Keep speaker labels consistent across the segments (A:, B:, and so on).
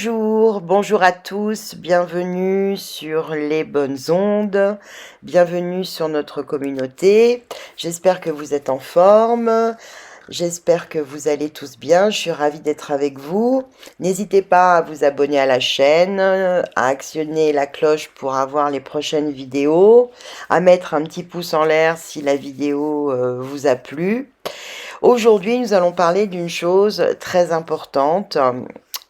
A: Bonjour à tous, bienvenue sur les bonnes ondes, bienvenue sur notre communauté. J'espère que vous êtes en forme, j'espère que vous allez tous bien, je suis ravie d'être avec vous. N'hésitez pas à vous abonner à la chaîne, à actionner la cloche pour avoir les prochaines vidéos, à mettre un petit pouce en l'air si la vidéo vous a plu. Aujourd'hui, nous allons parler d'une chose très importante,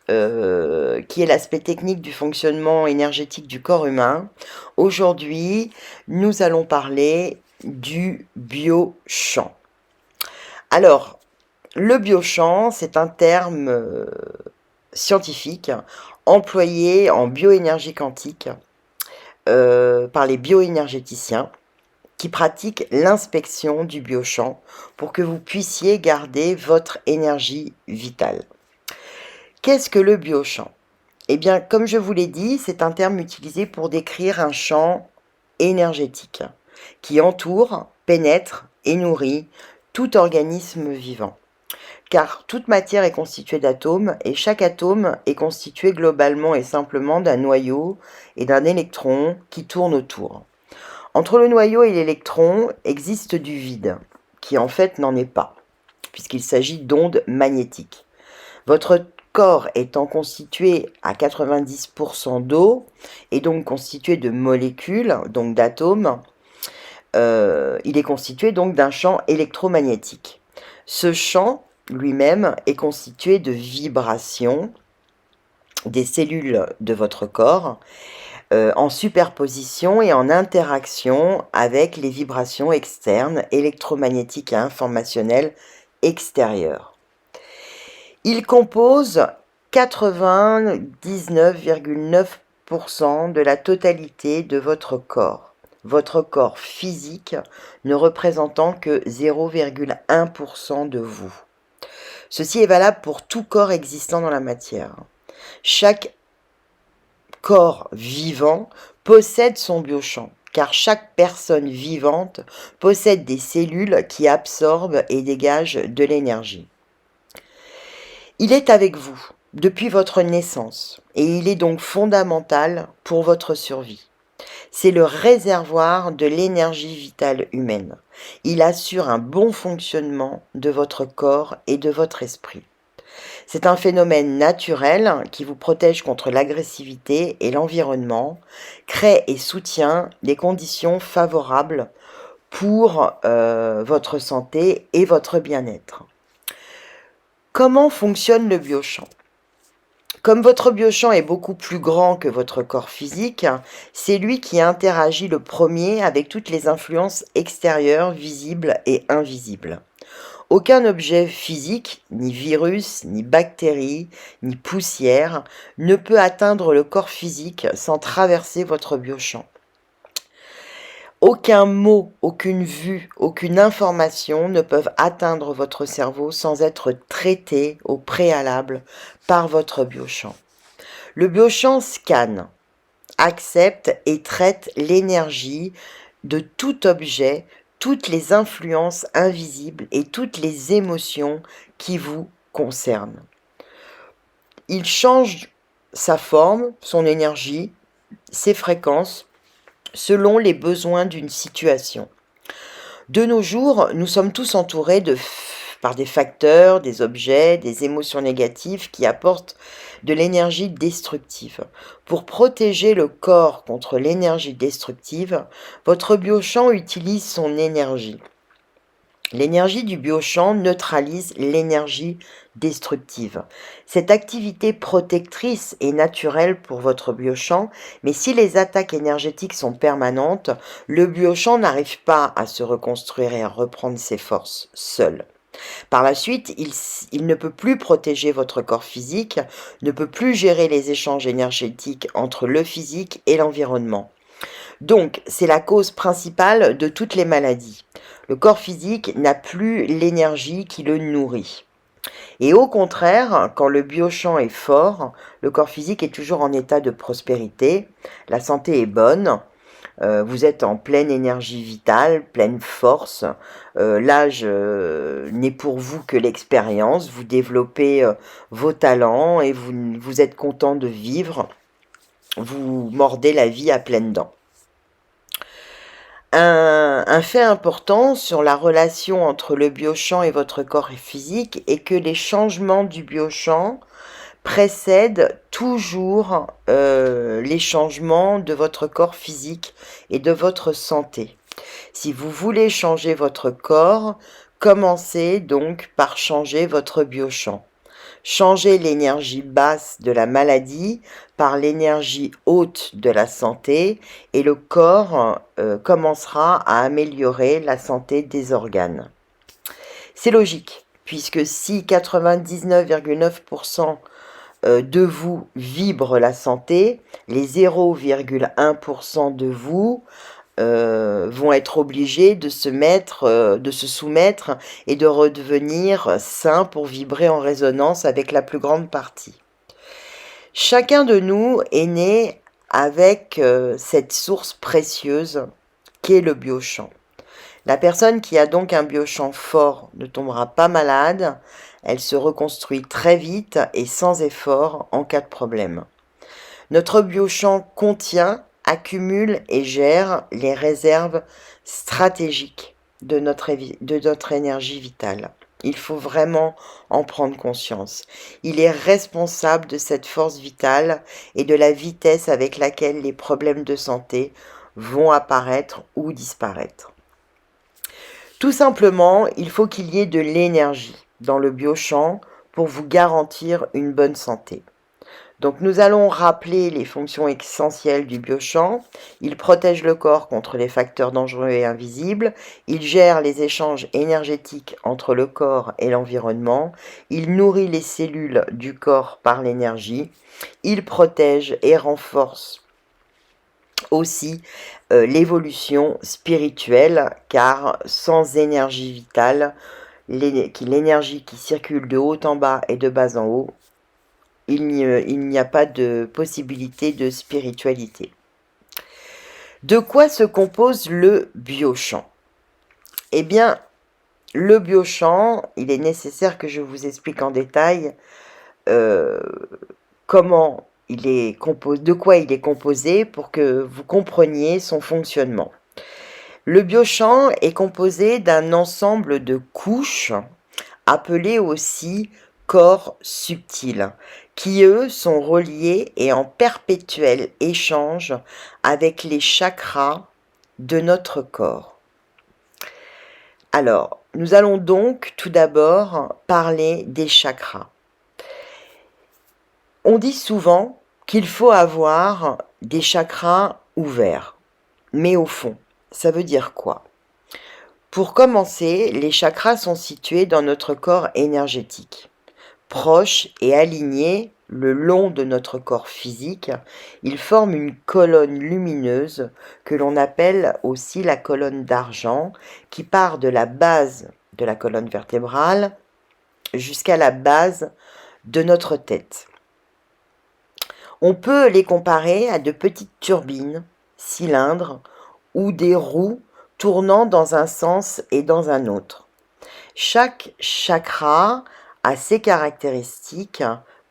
A: qui est l'aspect technique du fonctionnement énergétique du corps humain. Aujourd'hui, nous allons parler du biochamp. Alors, le biochamp, c'est un terme scientifique employé en bioénergie quantique par les bioénergéticiens qui pratiquent l'inspection du biochamp pour que vous puissiez garder votre énergie vitale. Qu'est-ce que le biochamp ? Eh bien, comme je vous l'ai dit, c'est un terme utilisé pour décrire un champ énergétique qui entoure, pénètre et nourrit tout organisme vivant. Car toute matière est constituée d'atomes et chaque atome est constitué globalement et simplement d'un noyau et d'un électron qui tourne autour. Entre le noyau et l'électron existe du vide, qui en fait n'en est pas, puisqu'il s'agit d'ondes magnétiques. Votre corps étant constitué à 90% d'eau, et donc constitué de molécules, donc d'atomes, il est constitué donc d'un champ électromagnétique. Ce champ lui-même est constitué de vibrations des cellules de votre corps, en superposition et en interaction avec les vibrations externes, électromagnétiques et informationnelles extérieures. Il compose 99,9% de la totalité de votre corps physique ne représentant que 0,1% de vous. Ceci est valable pour tout corps existant dans la matière. Chaque corps vivant possède son biochamp, car chaque personne vivante possède des cellules qui absorbent et dégagent de l'énergie. Il est avec vous depuis votre naissance et il est donc fondamental pour votre survie. C'est le réservoir de l'énergie vitale humaine. Il assure un bon fonctionnement de votre corps et de votre esprit. C'est un phénomène naturel qui vous protège contre l'agressivité et l'environnement, crée et soutient des conditions favorables pour votre santé et votre bien-être. Comment fonctionne le biochamp ? Comme votre biochamp est beaucoup plus grand que votre corps physique, c'est lui qui interagit le premier avec toutes les influences extérieures, visibles et invisibles. Aucun objet physique, ni virus, ni bactérie, ni poussière, ne peut atteindre le corps physique sans traverser votre biochamp. Aucun mot, aucune vue, aucune information ne peuvent atteindre votre cerveau sans être traités au préalable par votre biochamp. Le biochamp scanne, accepte et traite l'énergie de tout objet, toutes les influences invisibles et toutes les émotions qui vous concernent. Il change sa forme, son énergie, ses fréquences, selon les besoins d'une situation. De nos jours, nous sommes tous entourés par des facteurs, des objets, des émotions négatives qui apportent de l'énergie destructive. Pour protéger le corps contre l'énergie destructive, votre biochamp utilise son énergie. L'énergie du biochamp neutralise l'énergie destructive. Cette activité protectrice est naturelle pour votre biochamp, mais si les attaques énergétiques sont permanentes, le biochamp n'arrive pas à se reconstruire et à reprendre ses forces seul. Par la suite, il ne peut plus protéger votre corps physique, ne peut plus gérer les échanges énergétiques entre le physique et l'environnement. Donc, c'est la cause principale de toutes les maladies. Le corps physique n'a plus l'énergie qui le nourrit. Et au contraire, quand le biochamp est fort, le corps physique est toujours en état de prospérité, la santé est bonne, Vous êtes en pleine énergie vitale, pleine force. L'âge n'est pour vous que l'expérience. Vous développez vos talents et vous êtes content de vivre. Vous mordez la vie à pleines dents. Un fait important sur la relation entre le biochamp et votre corps physique est que les changements du biochamp précèdent toujours les changements de votre corps physique et de votre santé. Si vous voulez changer votre corps, commencez donc par changer votre biochamp. Changez l'énergie basse de la maladie par l'énergie haute de la santé et le corps commencera à améliorer la santé des organes. C'est logique, puisque si 99,9% de vous vibre la santé, les 0,1% de vous vont être obligés de se soumettre et de redevenir sains pour vibrer en résonance avec la plus grande partie. Chacun de nous est né avec cette source précieuse qu'est le biochamp. La personne qui a donc un biochamp fort ne tombera pas malade, elle se reconstruit très vite et sans effort en cas de problème. Notre biochamp contient, accumule et gère les réserves stratégiques de notre énergie vitale. Il faut vraiment en prendre conscience. Il est responsable de cette force vitale et de la vitesse avec laquelle les problèmes de santé vont apparaître ou disparaître. Tout simplement, il faut qu'il y ait de l'énergie dans le biochamp pour vous garantir une bonne santé. Donc nous allons rappeler les fonctions essentielles du biochamp. Il protège le corps contre les facteurs dangereux et invisibles. Il gère les échanges énergétiques entre le corps et l'environnement. Il nourrit les cellules du corps par l'énergie. Il protège et renforce aussi l'évolution spirituelle, car sans énergie vitale, l'énergie qui circule de haut en bas et de bas en haut, il n'y a pas de possibilité de spiritualité. De quoi se compose le biochamp? Eh bien, le biochamp, il est nécessaire que je vous explique en détail comment il est composé, de quoi il est composé pour que vous compreniez son fonctionnement. Le biochamp est composé d'un ensemble de couches appelées aussi corps subtils, qui eux sont reliés et en perpétuel échange avec les chakras de notre corps. Alors, nous allons donc tout d'abord parler des chakras. On dit souvent qu'il faut avoir des chakras ouverts, mais au fond, ça veut dire quoi? Pour commencer, les chakras sont situés dans notre corps énergétique. Proches et alignés le long de notre corps physique, ils forment une colonne lumineuse que l'on appelle aussi la colonne d'argent, qui part de la base de la colonne vertébrale jusqu'à la base de notre tête. On peut les comparer à de petites turbines, cylindres ou des roues tournant dans un sens et dans un autre. Chaque chakra a ses caractéristiques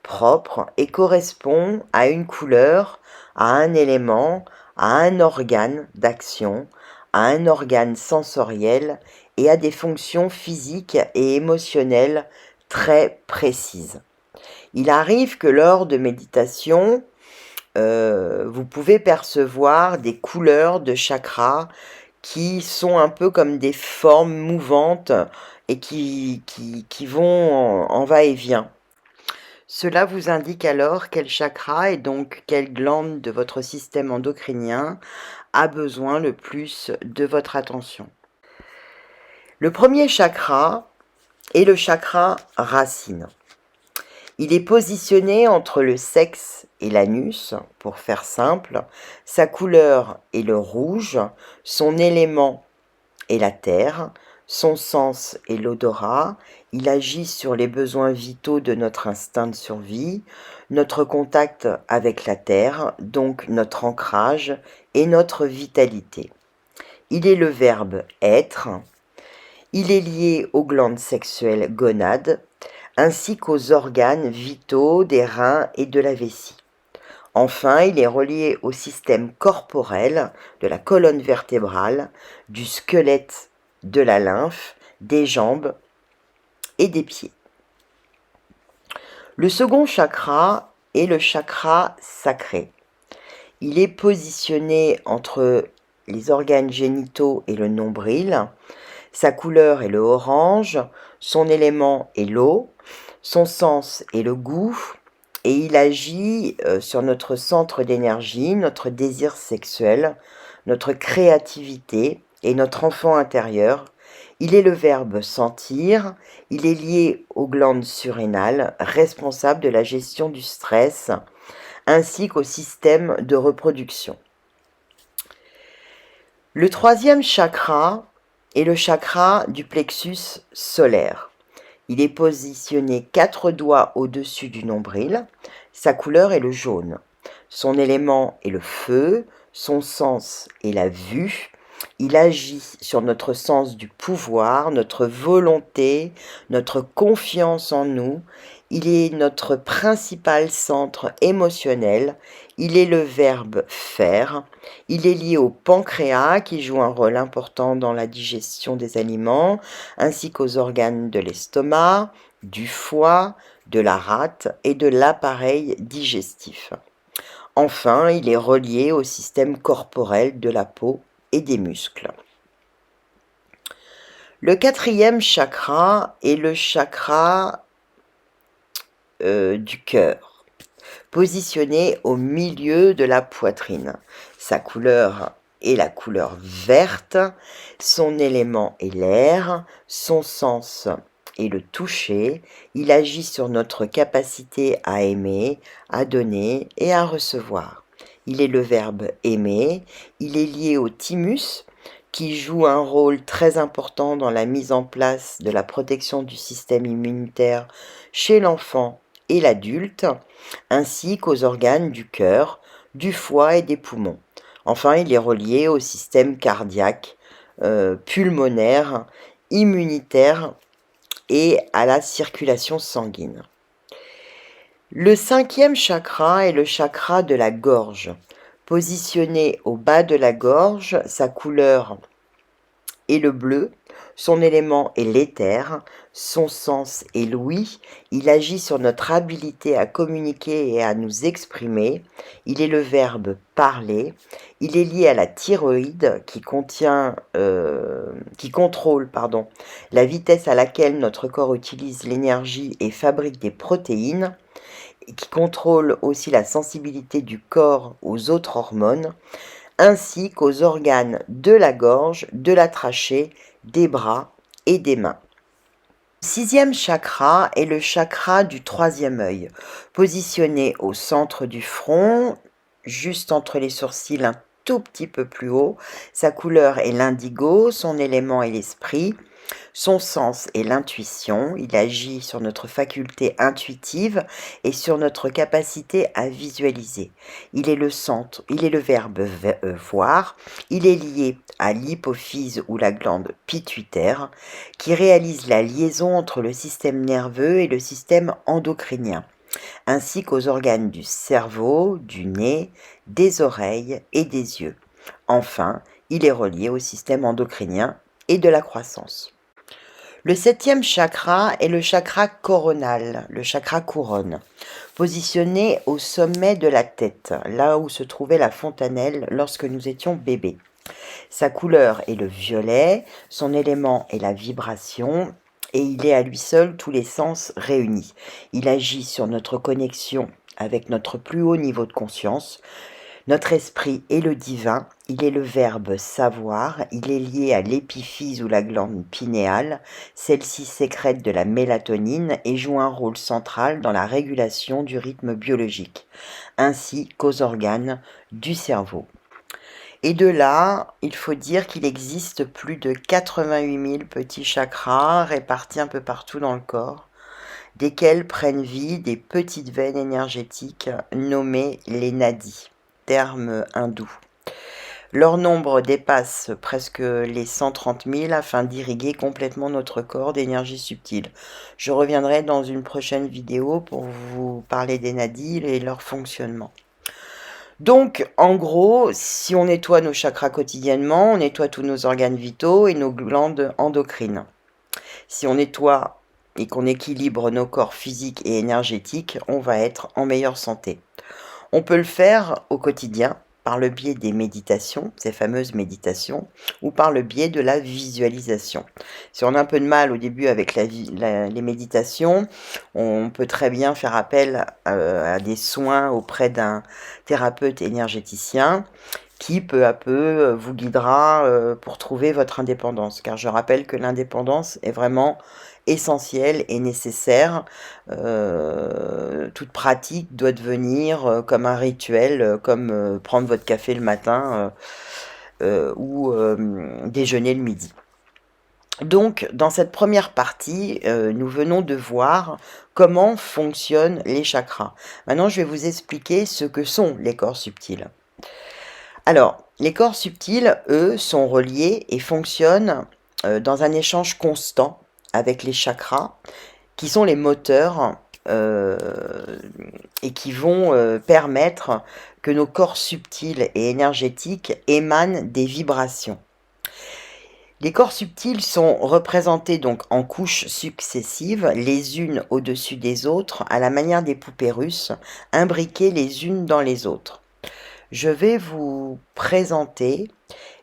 A: propres et correspond à une couleur, à un élément, à un organe d'action, à un organe sensoriel et à des fonctions physiques et émotionnelles très précises. Il arrive que lors de méditation, vous pouvez percevoir des couleurs de chakras qui sont un peu comme des formes mouvantes et qui vont en va-et-vient. Cela vous indique alors quel chakra et donc quelle glande de votre système endocrinien a besoin le plus de votre attention. Le premier chakra est le chakra racine. Il est positionné entre le sexe et l'anus, pour faire simple. Sa couleur est le rouge, son élément est la terre, son sens est l'odorat. Il agit sur les besoins vitaux de notre instinct de survie. notre contact avec la terre, donc notre ancrage et notre vitalité. Il est le verbe être. Il est lié aux glandes sexuelles gonades, ainsi qu'aux organes vitaux des reins et de la vessie. Enfin, il est relié au système corporel de la colonne vertébrale, du squelette, de la lymphe, des jambes et des pieds. Le second chakra est le chakra sacré. Il est positionné entre les organes génitaux et le nombril. Sa couleur est le orange, son élément est l'eau, son sens est le goût, et il agit sur notre centre d'énergie, notre désir sexuel, notre créativité et notre enfant intérieur. Il est le verbe sentir, il est lié aux glandes surrénales, responsables de la gestion du stress, ainsi qu'au système de reproduction. Le troisième chakra est le chakra du plexus solaire. Il est positionné 4 doigts au-dessus du nombril. Sa couleur est le jaune. Son élément est le feu. Son sens est la vue. Il agit sur notre sens du pouvoir, notre volonté, notre confiance en nous. Il est notre principal centre émotionnel. Il est le verbe faire. Il est lié au pancréas qui joue un rôle important dans la digestion des aliments, ainsi qu'aux organes de l'estomac, du foie, de la rate et de l'appareil digestif. Enfin, il est relié au système corporel de la peau et des muscles. Le quatrième chakra est le chakra du cœur, positionné au milieu de la poitrine. Sa couleur est la couleur verte, son élément est l'air, son sens est le toucher, il agit sur notre capacité à aimer, à donner et à recevoir. Il est le verbe aimer, il est lié au thymus, qui joue un rôle très important dans la mise en place de la protection du système immunitaire chez l'enfant et l'adulte, ainsi qu'aux organes du cœur, du foie et des poumons. Enfin, il est relié au système cardiaque, pulmonaire, immunitaire et à la circulation sanguine. Le cinquième chakra est le chakra de la gorge. Positionné au bas de la gorge, sa couleur est le bleu, son élément est l'éther, son sens est l'ouïe, il agit sur notre habilité à communiquer et à nous exprimer, il est le verbe parler, il est lié à la thyroïde qui contrôle la vitesse à laquelle notre corps utilise l'énergie et fabrique des protéines, et qui contrôle aussi la sensibilité du corps aux autres hormones, ainsi qu'aux organes de la gorge, de la trachée, des bras et des mains. Le sixième chakra est le chakra du troisième œil, positionné au centre du front, juste entre les sourcils, un tout petit peu plus haut. Sa couleur est l'indigo, son élément est l'esprit. Son sens est l'intuition, il agit sur notre faculté intuitive et sur notre capacité à visualiser. Il est le centre, il est le verbe voir, il est lié à l'hypophyse ou la glande pituitaire qui réalise la liaison entre le système nerveux et le système endocrinien, ainsi qu'aux organes du cerveau, du nez, des oreilles et des yeux. Enfin, il est relié au système endocrinien et de la croissance. Le septième chakra est le chakra coronal, le chakra couronne, positionné au sommet de la tête, là où se trouvait la fontanelle lorsque nous étions bébés. Sa couleur est le violet, son élément est la vibration et il est à lui seul tous les sens réunis. Il agit sur notre connexion avec notre plus haut niveau de conscience. Notre esprit est le divin, il est le verbe savoir, il est lié à l'épiphyse ou la glande pinéale, celle-ci sécrète de la mélatonine et joue un rôle central dans la régulation du rythme biologique, ainsi qu'aux organes du cerveau. Et de là, il faut dire qu'il existe plus de 88 000 petits chakras répartis un peu partout dans le corps. desquelles prennent vie des petites veines énergétiques nommées les nadis, terme hindou. Leur nombre dépasse presque les 130 000 afin d'irriguer complètement notre corps d'énergie subtile. Je reviendrai dans une prochaine vidéo pour vous parler des nadis et leur fonctionnement. Donc, en gros, si on nettoie nos chakras quotidiennement, on nettoie tous nos organes vitaux et nos glandes endocrines. Si on nettoie et qu'on équilibre nos corps physiques et énergétiques, on va être en meilleure santé. On peut le faire au quotidien par le biais des méditations, ces fameuses méditations, ou par le biais de la visualisation. Si on a un peu de mal au début avec les méditations, on peut très bien faire appel à des soins auprès d'un thérapeute énergéticien qui peu à peu vous guidera pour trouver votre indépendance. Car je rappelle que l'indépendance est vraiment essentielle et nécessaire. Toute pratique doit devenir comme un rituel, comme prendre votre café le matin ou déjeuner le midi. Donc, dans cette première partie, nous venons de voir comment fonctionnent les chakras. Maintenant, je vais vous expliquer ce que sont les corps subtils. Alors, les corps subtils, eux, sont reliés et fonctionnent dans un échange constant avec les chakras, qui sont les moteurs et qui vont permettre que nos corps subtils et énergétiques émanent des vibrations. Les corps subtils sont représentés donc en couches successives, les unes au-dessus des autres, à la manière des poupées russes, imbriquées les unes dans les autres. Je vais vous présenter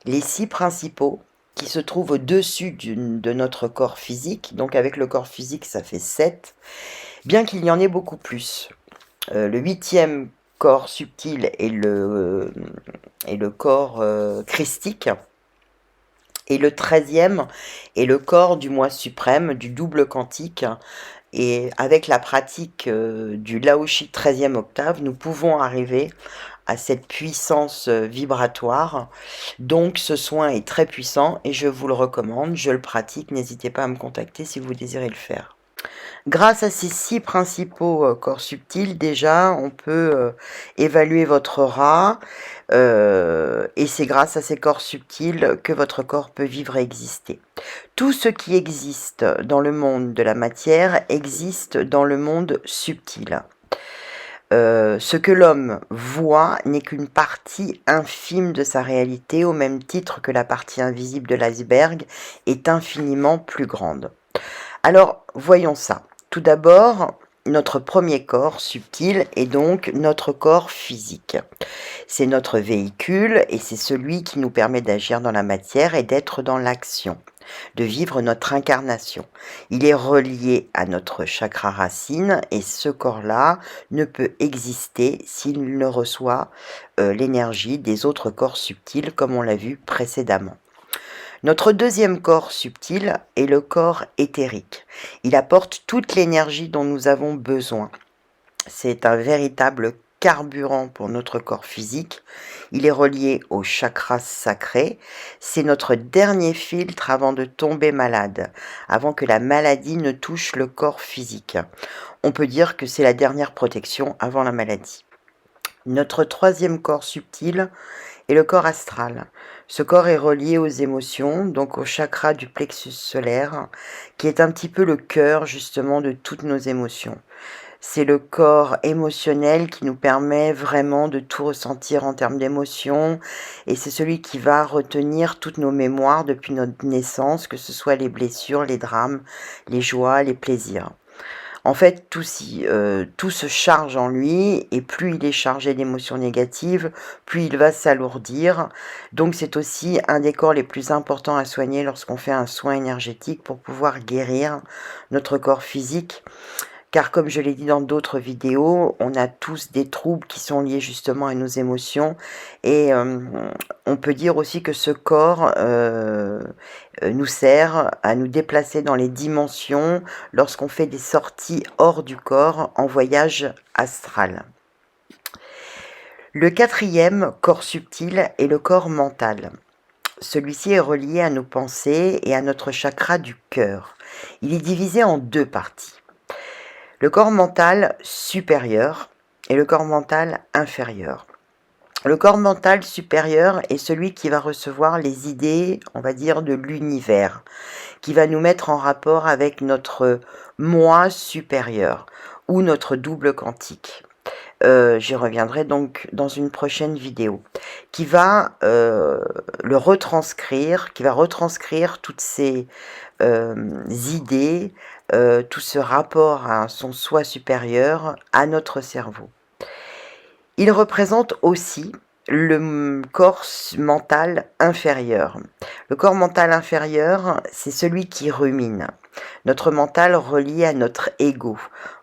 A: les 6 principaux qui se trouvent au-dessus de notre corps physique. Donc avec le corps physique, ça fait 7, bien qu'il y en ait beaucoup plus. Le 8e corps subtil est le corps christique. Et le 13e est le corps du moi suprême, du double quantique. Et avec la pratique du Laoshi 13e octave, nous pouvons arriver à cette puissance vibratoire. Donc ce soin est très puissant et je vous le recommande, je le pratique, n'hésitez pas à me contacter si vous désirez le faire. Grâce à ces 6 principaux corps subtils, déjà, on peut évaluer votre aura, et c'est grâce à ces corps subtils que votre corps peut vivre et exister. Tout ce qui existe dans le monde de la matière existe dans le monde subtil. Ce que l'homme voit n'est qu'une partie infime de sa réalité, au même titre que la partie invisible de l'iceberg est infiniment plus grande. Alors, voyons ça. Tout d'abord, notre premier corps subtil est donc notre corps physique. C'est notre véhicule et c'est celui qui nous permet d'agir dans la matière et d'être dans l'action, de vivre notre incarnation. Il est relié à notre chakra racine et ce corps-là ne peut exister s'il ne reçoit l'énergie des autres corps subtils comme on l'a vu précédemment. Notre deuxième corps subtil est le corps éthérique. Il apporte toute l'énergie dont nous avons besoin. C'est un véritable carburant pour notre corps physique. Il est relié au chakra sacré. C'est notre dernier filtre avant de tomber malade, avant que la maladie ne touche le corps physique. On peut dire que c'est la dernière protection avant la maladie. Notre troisième corps subtil est le corps astral. Ce corps est relié aux émotions, donc au chakra du plexus solaire, qui est un petit peu le cœur justement de toutes nos émotions. C'est le corps émotionnel qui nous permet vraiment de tout ressentir en termes d'émotions et c'est celui qui va retenir toutes nos mémoires depuis notre naissance, que ce soit les blessures, les drames, les joies, les plaisirs. En fait, tout se charge en lui et plus il est chargé d'émotions négatives, plus il va s'alourdir. Donc c'est aussi un des corps les plus importants à soigner lorsqu'on fait un soin énergétique pour pouvoir guérir notre corps physique. Car comme je l'ai dit dans d'autres vidéos, on a tous des troubles qui sont liés justement à nos émotions. Et on peut dire aussi que ce corps nous sert à nous déplacer dans les dimensions lorsqu'on fait des sorties hors du corps en voyage astral. Le quatrième corps subtil est le corps mental. Celui-ci est relié à nos pensées et à notre chakra du cœur. Il est divisé en 2 parties. le corps mental supérieur et le corps mental inférieur. Le corps mental supérieur est celui qui va recevoir les idées, on va dire, de l'univers, qui va nous mettre en rapport avec notre moi supérieur ou notre double quantique. J'y reviendrai donc dans une prochaine vidéo, qui va le retranscrire, qui va retranscrire toutes ces idées, tout ce rapport à son soi supérieur, à notre cerveau. Il représente aussi le corps mental inférieur. Le corps mental inférieur, c'est celui qui rumine. Notre mental relié à notre ego.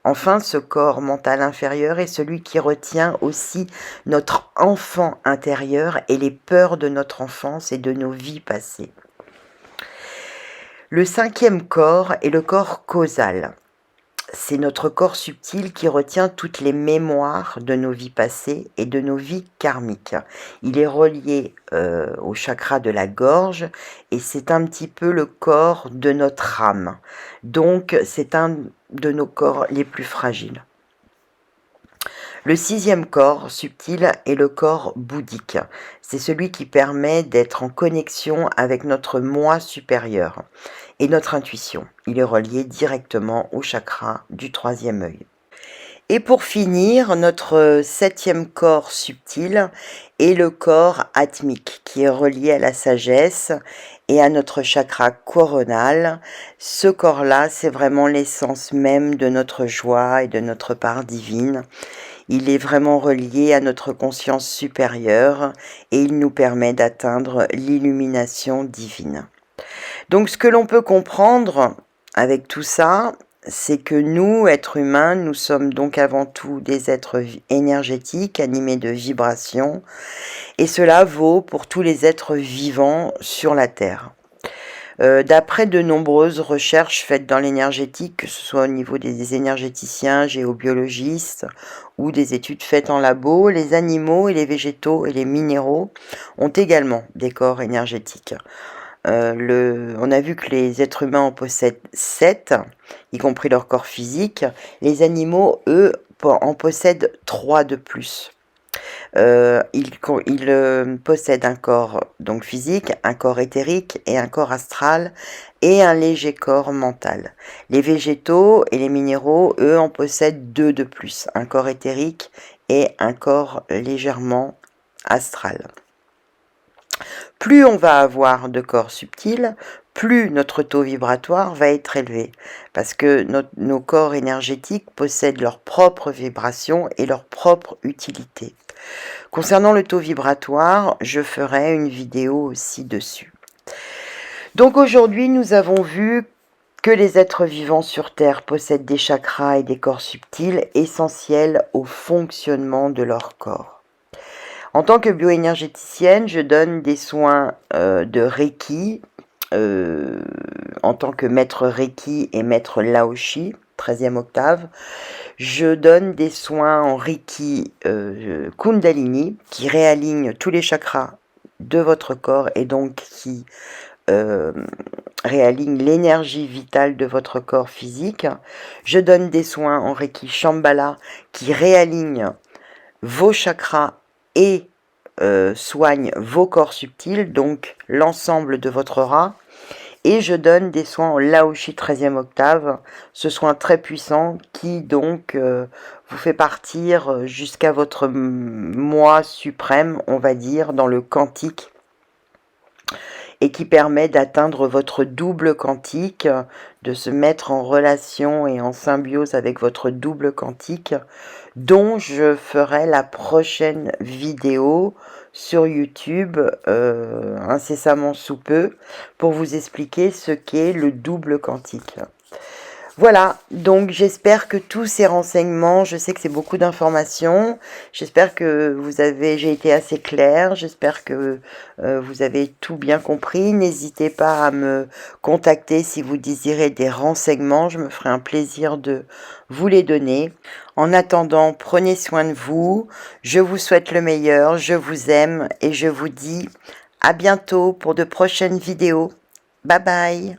A: Enfin, ce corps mental inférieur est celui qui retient aussi notre enfant intérieur et les peurs de notre enfance et de nos vies passées. Le cinquième corps est le corps causal. C'est notre corps subtil qui retient toutes les mémoires de nos vies passées et de nos vies karmiques. Il est relié au chakra de la gorge et c'est un petit peu le corps de notre âme. Donc c'est un de nos corps les plus fragiles. Le sixième corps subtil est le corps bouddhique. C'est celui qui permet d'être en connexion avec notre moi supérieur et notre intuition. Il est relié directement au chakra du troisième œil. Et pour finir, notre septième corps subtil est le corps atmique, qui est relié à la sagesse et à notre chakra coronal. Ce corps-là, c'est vraiment l'essence même de notre joie et de notre part divine. Il est vraiment relié à notre conscience supérieure et il nous permet d'atteindre l'illumination divine. Donc ce que l'on peut comprendre avec tout ça, c'est que nous, êtres humains, nous sommes donc avant tout des êtres énergétiques, animés de vibrations, et cela vaut pour tous les êtres vivants sur la Terre. D'après de nombreuses recherches faites dans l'énergétique, que ce soit au niveau des énergéticiens, géobiologistes ou des études faites en labo, les animaux et les végétaux et les minéraux ont également des corps énergétiques. On a vu que les êtres humains en possèdent 7, y compris leur corps physique. Les animaux, eux, en possèdent 3 de plus. Ils possèdent un corps donc physique, un corps éthérique et un corps astral et un léger corps mental. Les végétaux et les minéraux, eux, en possèdent 2 de plus, un corps éthérique et un corps légèrement astral. Plus on va avoir de corps subtils, plus notre taux vibratoire va être élevé, parce que nos corps énergétiques possèdent leur propre vibration et leur propre utilité. Concernant le taux vibratoire, je ferai une vidéo aussi dessus. Donc aujourd'hui, nous avons vu que les êtres vivants sur Terre possèdent des chakras et des corps subtils essentiels au fonctionnement de leur corps. En tant que bioénergéticienne, je donne des soins de Reiki, en tant que maître Reiki et maître Laoshi, 13e octave. Je donne des soins en Reiki Kundalini, qui réaligne tous les chakras de votre corps et donc qui réaligne l'énergie vitale de votre corps physique. Je donne des soins en Reiki Shambhala, qui réaligne vos chakras et soigne vos corps subtils, donc l'ensemble de votre aura. Et je donne des soins en Laoshi 13e octave, ce soin très puissant qui donc vous fait partir jusqu'à votre moi suprême, on va dire, dans le quantique, et qui permet d'atteindre votre double quantique, de se mettre en relation et en symbiose avec votre double quantique, dont je ferai la prochaine vidéo sur YouTube incessamment sous peu pour vous expliquer ce qu'est le double quantique. Voilà, donc j'espère que tous ces renseignements, je sais que c'est beaucoup d'informations, j'espère que j'ai été assez claire, j'espère que vous avez tout bien compris. N'hésitez pas à me contacter si vous désirez des renseignements, je me ferai un plaisir de vous les donner. En attendant, prenez soin de vous, je vous souhaite le meilleur, je vous aime et je vous dis à bientôt pour de prochaines vidéos. Bye bye.